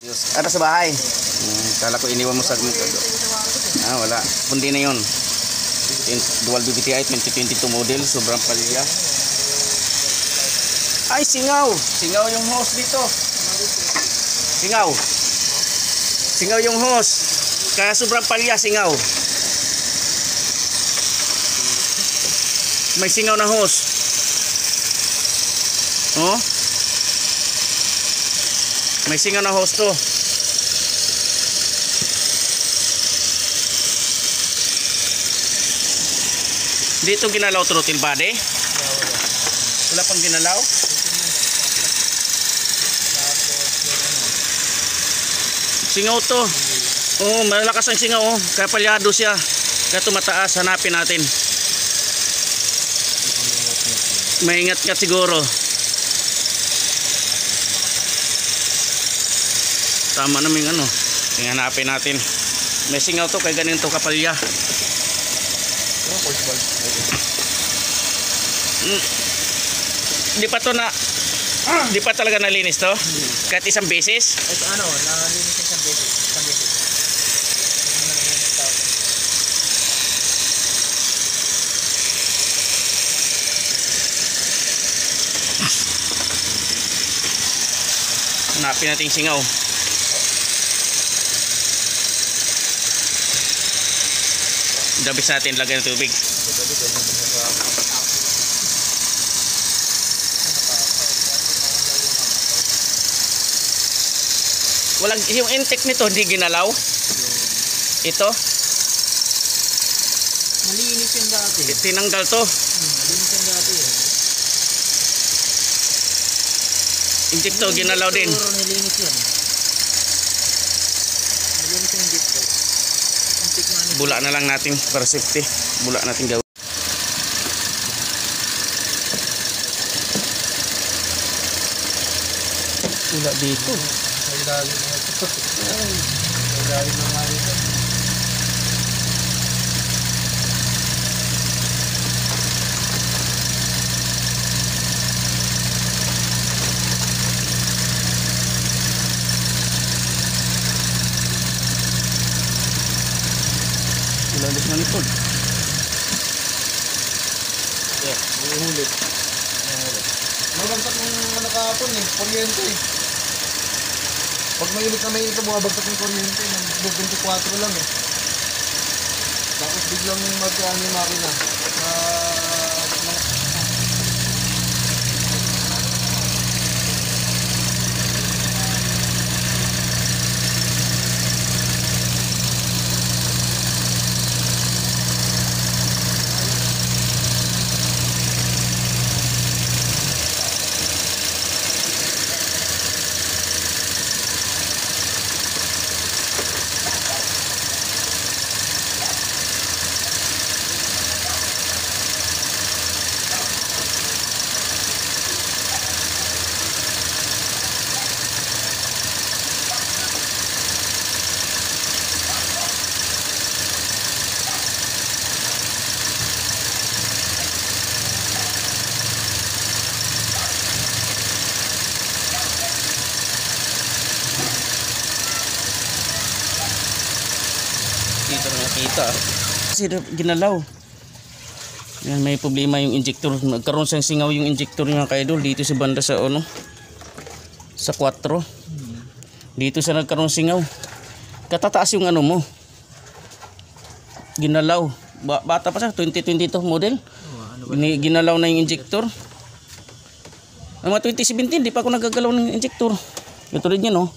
Ano sa bahay? Kala ko iniwan mo sa wala. Pundi na yun. Dual BBTI 2022 model. Sobrang palya. Ay, singaw. Singaw yung hose dito. Singaw. Singaw yung hose. Kaya sobrang palya, singaw. May singaw na hose. Oh? May singaw na hose to. Dito ginalaw throttle body? Wala pang ginalaw? Singaw to. Oh, malakas ang singaw. Oh. Kaya palyado siya. Kaya tumataas. Hanapin natin. Maingat ka siguro. Tama naming ano. Hanapin natin. May singaw to. Kaya ganito kapalya. Di pa to na di pa talaga nalinis to? Kahit isang beses? Ano, nalinis isang beses. Isang beses. Hanapin natin yung singaw. Dabis natin, lagyan ng tubig. Walang, yung intake nito hindi ginalaw. Ito Malinis yan dati. tinanggal to. Malinis yan dati. Intake to ginalaw din. Nilinis yan. Malinis yung dito. Bula na lang natin para safety. Bula natin gawin. Bula dito. Sa ilalim ng ito. Sa ilalim ng mga ito. Ilalim ng likod. Yeah, uhulit. Mabagsak ng ano kahapon eh, kuryente eh. Pag mainit na mainit na bumabagsak ng kuryente, nag-24 lang eh. Tapos biglang mag-ano yung makina. Dito na nakita. Kasi ginalaw. Yan, may problema yung injector. Nagkaroon siyang singaw yung injector niya kaidol dito sa banda sa ano. Sa 4. Dito sa nagkaroon singaw. Katataas yung ano mo. Ginalaw. Bata pa siya, 2022 model. Ginalaw na yung injector. Ang mga 2017, di pa ako nagagalaw ng injector. Ito rin yun, oh.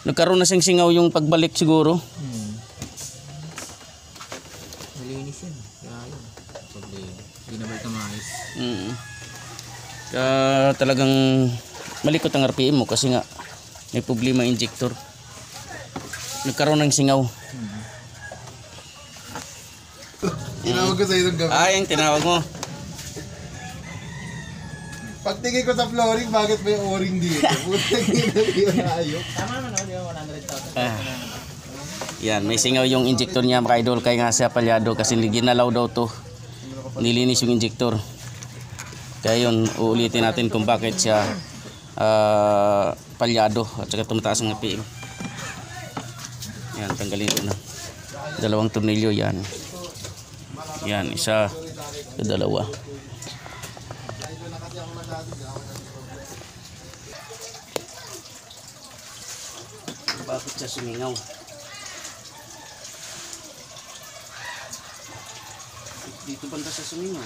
Nagkaroon na siyang singaw yung pagbalik siguro. Malinis yan. Kaya yun. Hindi na balik na maayos. Kaya talagang malikot ang RPM mo kasi nga may problema injector. Nagkaroon ng singaw. Tinawag ko sa itong gabi. Ay, yung tinawag mo. Pagtingin ko sa flooring, bakit may o-ring dito? Putang ina, di ba naayok? Tama naman ako, di ba 100,000? Yan, may singaw yung injector niya mga idol. Kaya nga siya palyado kasi ginalaw daw to. Nilinis yung injector. Kaya yun, uulitin natin kung bakit siya palyado at saka tumataas ang RPM. Yan, tanggalin ko na. 2 tornilyo yan. Yan, isa, dalawa. Bakit siya sumingaw? Dito banda sa sumingaw.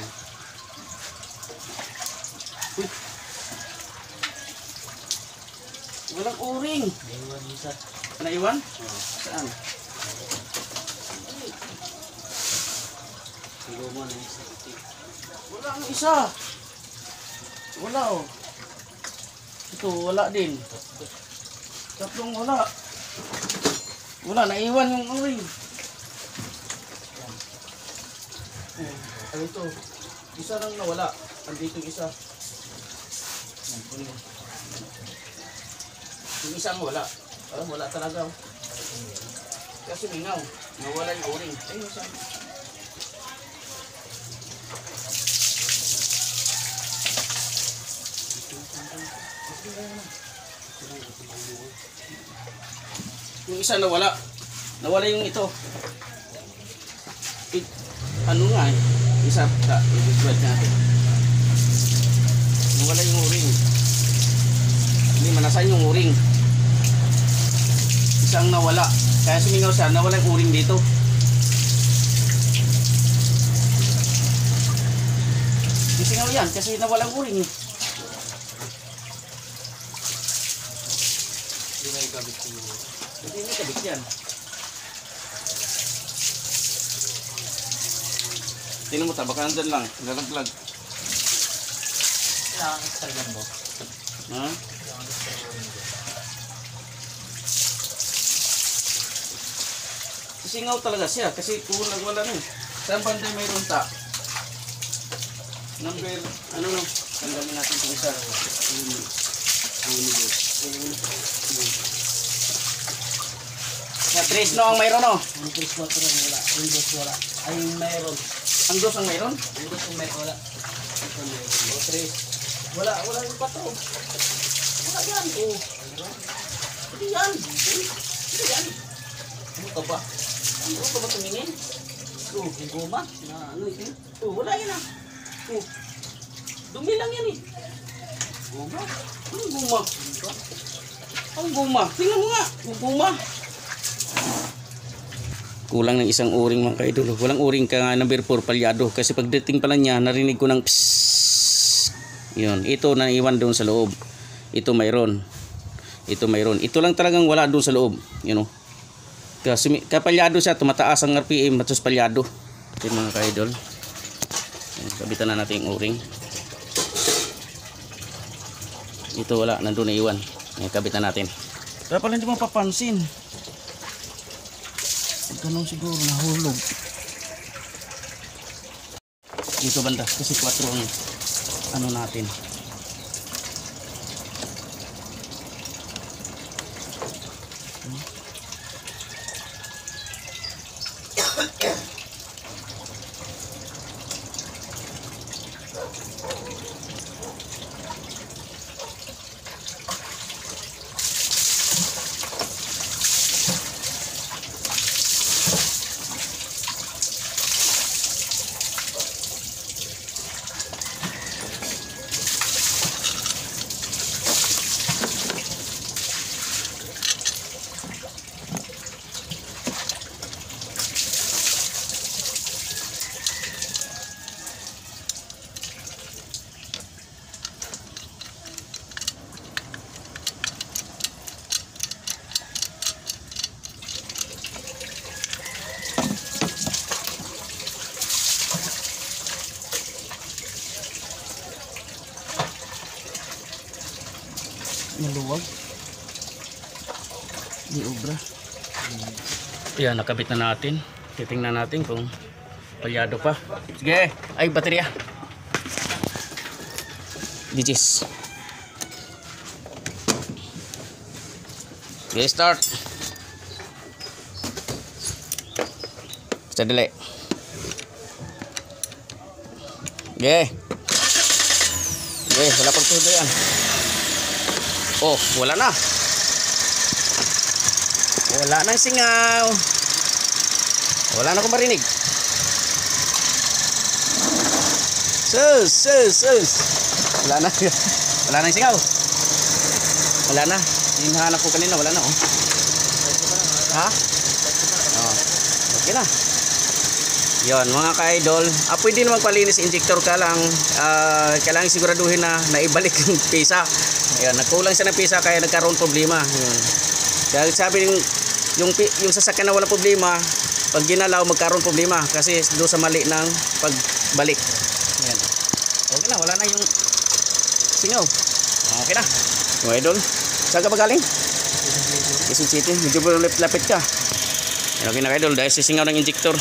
Uy. Walang o-ring. Naiwan isa. Naiwan? Saan? Wala ang isa. Wala oh. Ito wala din. Tatlong wala. Wala, naiwan yung o-ring. Ano ito? Isa lang nawala. Andito yung isa. Yung isang wala. Wala talaga. Kasi mingaw. Nawala yung o-ring. Ayun isa. Yung isa nawala. Nawala yung ito. Ano nga eh. Isa pa. I-describe natin. Nawala yung o-ring. Hindi manasan yung o-ring. Isang nawala. Kaya sumingaw siya. Nawala yung o-ring dito. Isingaw yan kasi nawala yung o-ring. Hindi may kabit yan. Hindi may kabit yan. Tingnan mo ta, baka nandyan lang. Lalaglag. Kailangan extra yan mo. Ha? Singaw talaga siya kasi kung wala nun. Saan banda mayroon ta? Number, ano no? Tanggalin natin itong isa. Na 3 no ang mayroon no? Ang 3-4 wala. Ang 2 wala. Ay mayroon. Ang 2 ang mayroon? Ang 2 mayroon wala. Ito mayroon. O 3. Wala yung 4. Wala yan. O. Hindi yan. Hindi yan. Ano ka ba? Ano ka ba tumingin? Yung guma na ano ito. Wala yan ah. Dumi lang yan eh. Guma. Ang guma. Ang guma. Tingnan mo nga. Ang guma. Kulang ng isang o-ring mga kaidol. Walang o-ring ka nga number 4 palyado. Kasi pagdating pala niya, narinig ko ng psss. Yun. Ito naiwan doon sa loob. Ito mayroon. Ito mayroon. Ito lang talagang wala doon sa loob. You know. Kasi kapalyado siya. Tumataas ang RPM. Matos palyado. Ito mga kaidol. Kabitan na natin yung o-ring. Ito wala. Nandun na iwan. Kabitan natin. Kaya pala hindi mo papansin. Ganun siguro nahulog. Dito banda kasi 4 ang ano natin. Maluwag. Di obra. Yan, nakabit na natin. Titingnan natin kung palyado pa. Sige. Ay, baterya. Digis. Okay, start. Sadali. Okay. Okay, wala pang tudo yan. Oh, wala na. Wala nang singaw. Wala na akong marinig. Sus. Wala na. Wala nang singaw. Wala na. Yung hanap ko kanina, wala na oh. Ha? Oh. Okay na. Yon mga ka-idol, pwede namang palinis injector ka lang, kailangan siguraduhin na naibalik yung pisa. Ayun, nagkulang siya ng pisa kaya nagkaroon problema. Yun. Kaya sabi yung sasakyan na wala problema, pag ginalaw magkaroon problema kasi doon sa mali ng pagbalik. Yan. Okay na, wala na yung singaw. Okay na. Mga idol, saan ka ba galing? Quezon City. Medyo lapit ka. Okay na ka idol, dahil sisingaw ng injector.